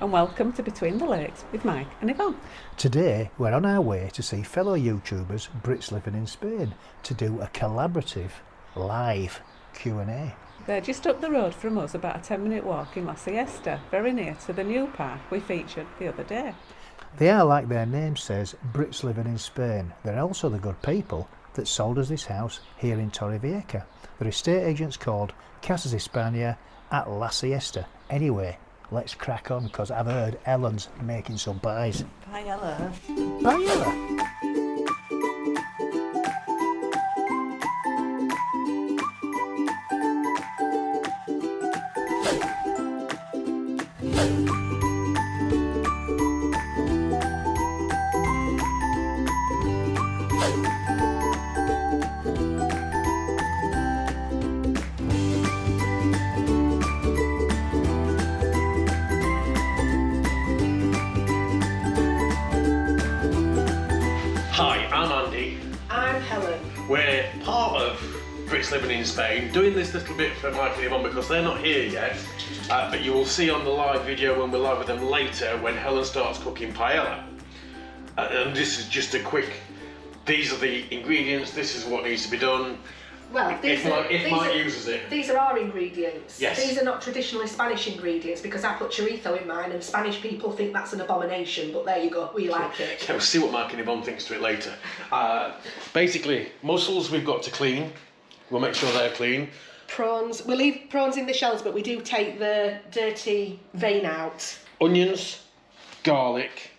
and welcome to Between the Lakes with Mike and Yvonne. Today we're on our way to see fellow YouTubers Brits living in Spain to do a collaborative live Q&A. They're just up the road from us, about a 10-minute walk in La Siesta, very near to the new park we featured the other day. They are, like their name says, Brits living in Spain. They're also the good people that sold us this house here in Torrevieja. Their estate agent's called Casas España at La Siesta. Anyway, let's crack on, because I've heard Helen's making some pies. Paella. Paella! Hi, I'm Andy. I'm Helen. We're part of Brits living in Spain, doing this little bit for Mike and Yvonne because they're not here yet, but you will see on the live video when we're live with them later when Helen starts cooking paella. And this is just a quick, these are the ingredients, this is what needs to be done. Well, If Mike uses it. These are our ingredients. Yes. These are not traditionally Spanish ingredients because I put chorizo in mine and Spanish people think that's an abomination, but there you go, we like it. Yeah, we'll see what Mike and Yvonne thinks to it later. Basically, mussels we've got to clean. We'll make sure they're clean. Prawns, we leave prawns in the shells, but we do take the dirty vein out. Onions, garlic.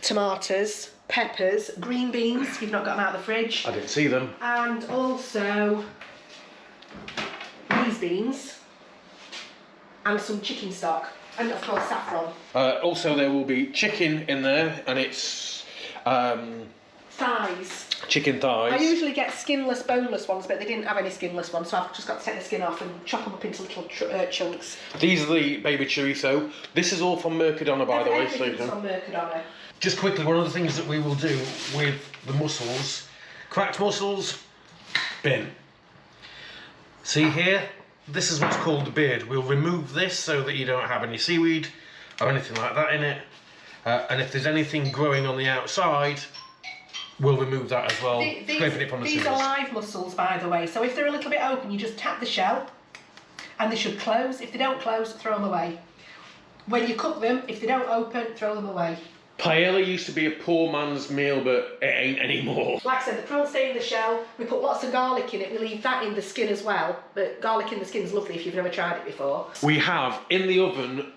Tomatoes, peppers, green beans, you've not got them out of the fridge. I didn't see them. And also these beans and some chicken stock and of course saffron. Also there will be chicken in there, and it's Thighs. chicken thighs. I usually get skinless, boneless ones, but they didn't have any skinless ones, so I've just got to take the skin off and chop them up into little chunks. These are the baby chorizo. This is all from Mercadona, by the way. Everything's from Mercadona. Just quickly, one of the things that we will do with the mussels, cracked mussels, bin. See here, this is what's called the beard. We'll remove this so that you don't have any seaweed or anything like that in it. And if there's anything growing on the outside, we'll remove that as well, scraping it from the These scissors. are live mussels, by the way, so if they're a little bit open, you just tap the shell and they should close. If they don't close, throw them away. When you cook them, if they don't open, throw them away. Paella used to be a poor man's meal, but it ain't anymore. Like I said, the prawns stay in the shell, we put lots of garlic in it, we leave that in the skin as well, but garlic in the skin is lovely if you've never tried it before. We have in the oven,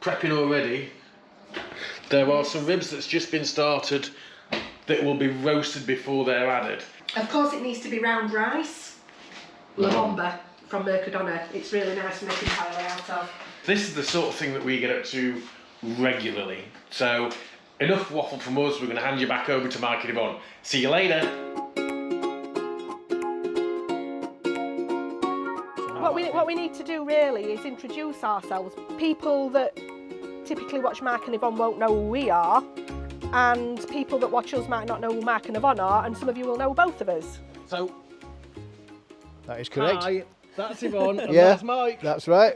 prepping already, there are some ribs that's just been started that will be roasted before they're added. Of course it needs to be round rice, La Bomba from Mercadona, it's really nice to make a paella out of. This is the sort of thing that we get up to regularly. So, enough waffle from us, we're going to hand you back over to Mike and Yvonne. See you later. What we need to do really is introduce ourselves. People that typically watch Mark and Yvonne won't know who we are, and people that watch us might not know who Mark and Yvonne are, and some of you will know both of us. So, That is correct. hi, that's Yvonne and Yeah. that's Mike. That's right,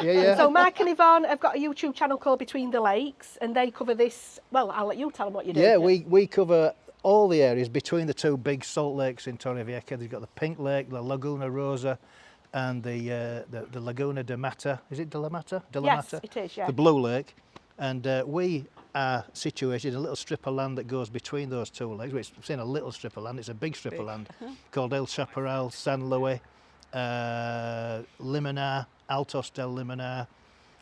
yeah. So Mark and Yvonne have got a YouTube channel called Between the Lakes, and they cover this. Well, I'll let you tell them what you do. Yeah, we cover all the areas between the two big salt lakes in Torrevieja. They've got the Pink Lake, the Laguna Rosa, and the Laguna de Mata. Is it de la Mata? De la Yes, Mata? it is, yeah. The Blue Lake. And we are situated in a little strip of land that goes between those two lakes. Well, it's in a little strip of land, it's a big strip of land called El Chaparral, San Luis, Limonar, Altos del Limonar,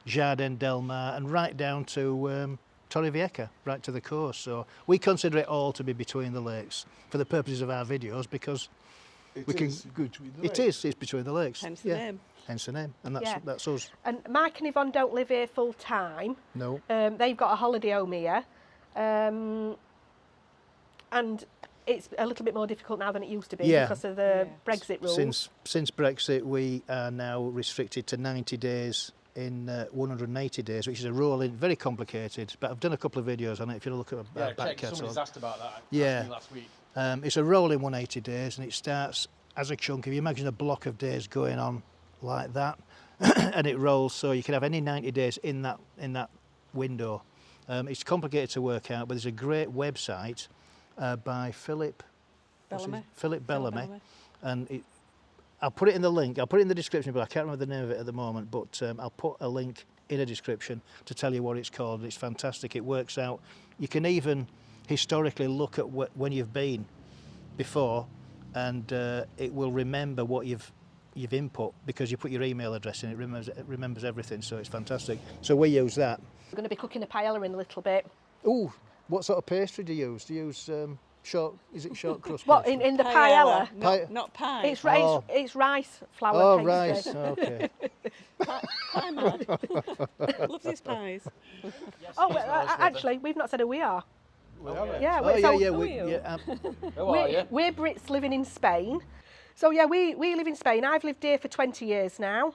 Jardin del Mar, and right down to Torrevieja, right to the coast. So we consider it all to be between the lakes for the purposes of our videos, because It we can. is between the It lakes. is. It's between the lakes. Hence the name. Hence the name, and that's Yeah. that's us. And Mark and Yvonne don't live here full time. No. They've got a holiday home here, and it's a little bit more difficult now than it used to be because of the Brexit rules. Since Brexit, we are now restricted to 90 days in 180 days, which is a rolling, very complicated. But I've done a couple of videos on it. If you look at our back catalogue. Somebody's asked about that. Yeah. Asked me last week. It's a rolling 180 days, and it starts as a chunk. If you imagine a block of days going on like that, and it rolls, so you can have any 90 days in that window. It's complicated to work out, but there's a great website by Philip Bellamy, and I'll put it in the link. I'll put it in the description, but I can't remember the name of it at the moment. But I'll put a link in a description to tell you what it's called. It's fantastic. It works out. You can even historically look at when you've been before, and it will remember what you've input because you put your email address in. It remembers everything, so it's fantastic. So we use that. We're going to be cooking a paella in a little bit. Oh, what sort of pastry do you use? Do you use short? Is it short crust? What pastry? in the paella? Not pie. It's rice flour. Oh, pastry. rice. Okay. Pie man. Loves his pies. Oh, well, actually, we've not said who we are. Yeah, Oh, so yeah. we're Brits living in Spain. So yeah, we live in Spain. I've lived here for 20 years now.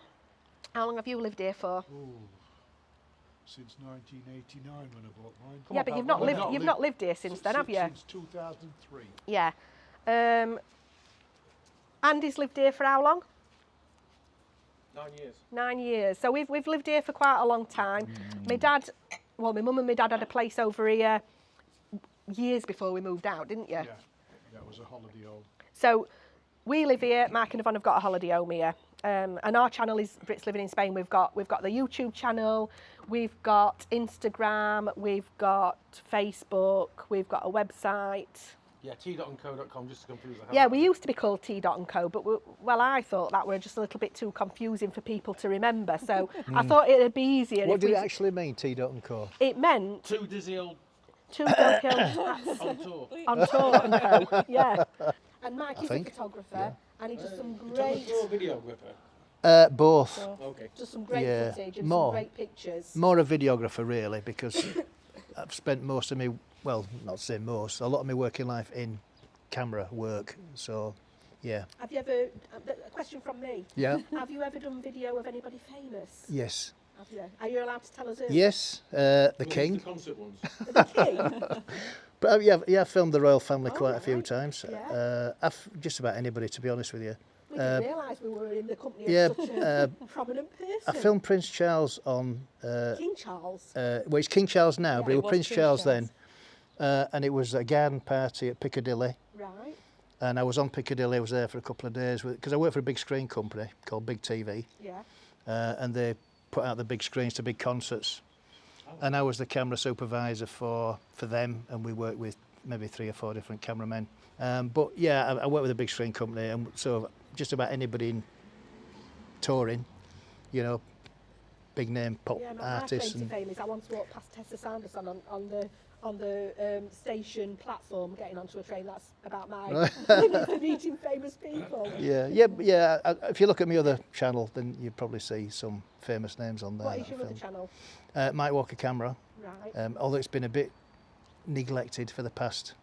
How long have you lived here for? Since 1989 when I bought mine. Yeah, but you've not lived here since then, have you? Since 2003. Yeah. Andy's lived here for how long? 9 years. 9 years. So we've lived here for quite a long time. My mum and my dad had a place over here years before we moved out, didn't you? Yeah, it was a holiday home. So we live here. Mark and Yvonne have got a holiday home here, and our channel is Brits Living in Spain. We've got the YouTube channel, we've got Instagram, we've got Facebook, we've got a website. Yeah, t.co.com, just to confuse the hell Yeah, out of we it. used to be called T.co, but I thought that were just a little bit too confusing for people to remember. So I thought it'd be easier. What if did we, it actually mean, T.co? It meant Two dizzy old two doghill on tour. on tour and co. Yeah. And Mike is a think, photographer, and he does some Great. great, Videographer. Both. Okay. just some great Yeah, footage and more. some great pictures. More a videographer, really, because I've spent most of me, well, not to say most, a lot of my working life in camera work. So, yeah. Have you ever? A question from me. Yeah. Have you ever done video of anybody famous? Yes. Have you? Are you allowed to tell us who? Yes. The The King. concert ones. The King. But yeah, I've filmed the royal family Oh, quite a few right. times. Yeah. Just about anybody, to be honest with you. We didn't realise we were in the company Yeah. of such a prominent person. I filmed Prince Charles on. King Charles. Well, it's King Charles now, Yeah, but it it was was Prince Prince Charles Charles. then. And it was a garden party at Piccadilly. Right. And I was on Piccadilly. I was there for a couple of days because I work for a big screen company called Big TV, Yeah. and they put out the big screens to big concerts. And I was the camera supervisor for them, and we worked with maybe 3 or 4 different cameramen. But yeah, I work with a big screen company, and so just about anybody in touring, you know, big name pop Yeah, my artists. claim to fame is I once walked past Tessa Sanderson on the station platform getting onto a train. That's about my limit for meeting famous people. Yeah. If you look at my other channel, then you probably see some famous names on there. What is that I your other filmed. channel? Mike Walker Camera. Right. Although it's been a bit neglected for the past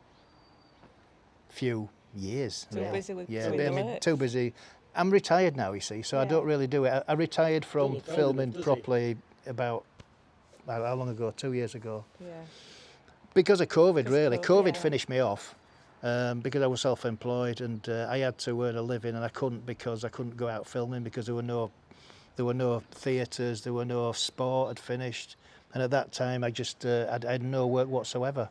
few years. Too really. busy with Yeah, doing I the mean, work. too busy. I'm retired now, you see, so I Yeah. don't really do it. I retired from Doesn't filming does he? properly about, how long ago? 2 years ago. Yeah. Because of COVID, Because of really. COVID, COVID yeah. finished me off because I was self-employed and I had to earn a living, and I couldn't because I couldn't go out filming because there were no theatres, there were no sport had finished, and at that time I just I had no work whatsoever.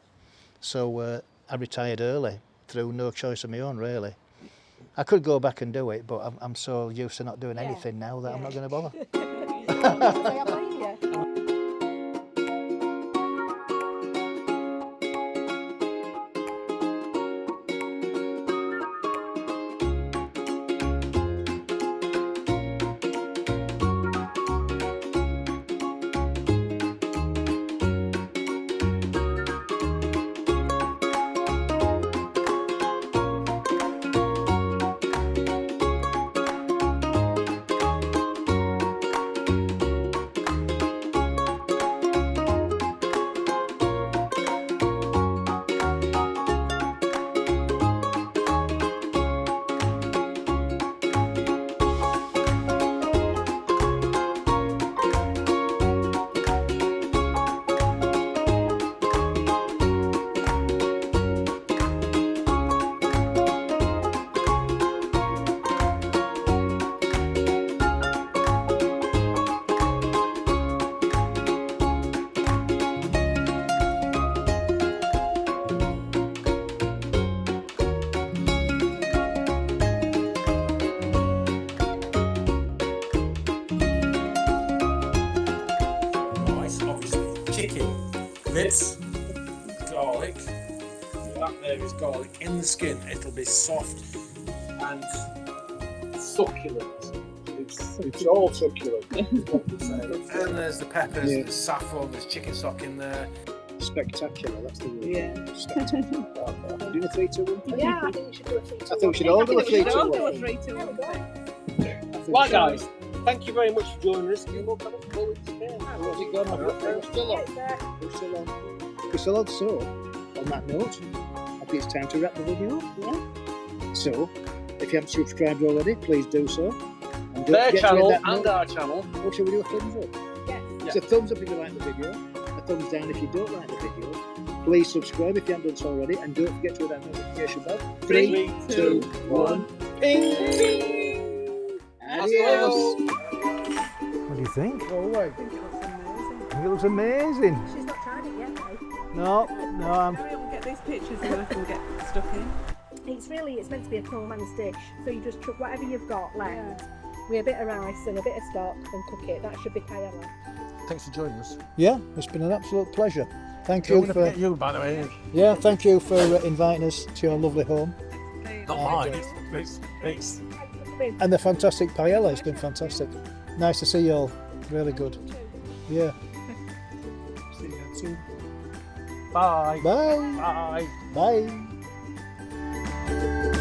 So I retired early through no choice of my own, really. I could go back and do it, but I'm so used to not doing Yeah. anything now that I'm not going to bother. I blame you. chicken, bits, garlic. That there is garlic in the skin. It'll be soft and succulent. It's all succulent. And there's the peppers, Yeah. there's saffron, there's chicken stock in there. Spectacular, that's the word. Yeah. Spectacular. Do a 3, 2, 1. Yeah, I think we should do a 3, 2, 1. I think we should all do a 3, 2, 1. do a 3, 2, 1. Right, guys, thank you very much for joining us. You look at it, go into there. What's it gone on? We're still on. We're still on. We're still on. So, on that note, I think it's time to wrap the video up. Yeah. So, if you haven't subscribed already, please do so. And don't Their forget to hit channel that and note. our channel. Or shall we do a thumbs up? Yes. Yeah. So thumbs up if you like the video, a thumbs down if you don't like the video. Please subscribe if you haven't done so already, and don't forget to hit that notification bell. 3, 2, 1. Ping! Adios. What do you think? Go away. I think it looks amazing. I think it looks amazing. She's not tried it yet, though. No, I'm. Hurry up and get these pictures and I can get stuck in. It's meant to be a poor man's dish. So you just chuck whatever you've got left with a bit of rice and a bit of stock and cook it. That should be paella. Thanks for joining us. Yeah, it's been an absolute pleasure. Thank Don't you forget for you, by the way. thank you for inviting us to your lovely home Not mine. It's and the fantastic paella. It's been fantastic. Nice to see you all. Really good. Yeah. See you soon. Bye. Bye. Bye. Bye.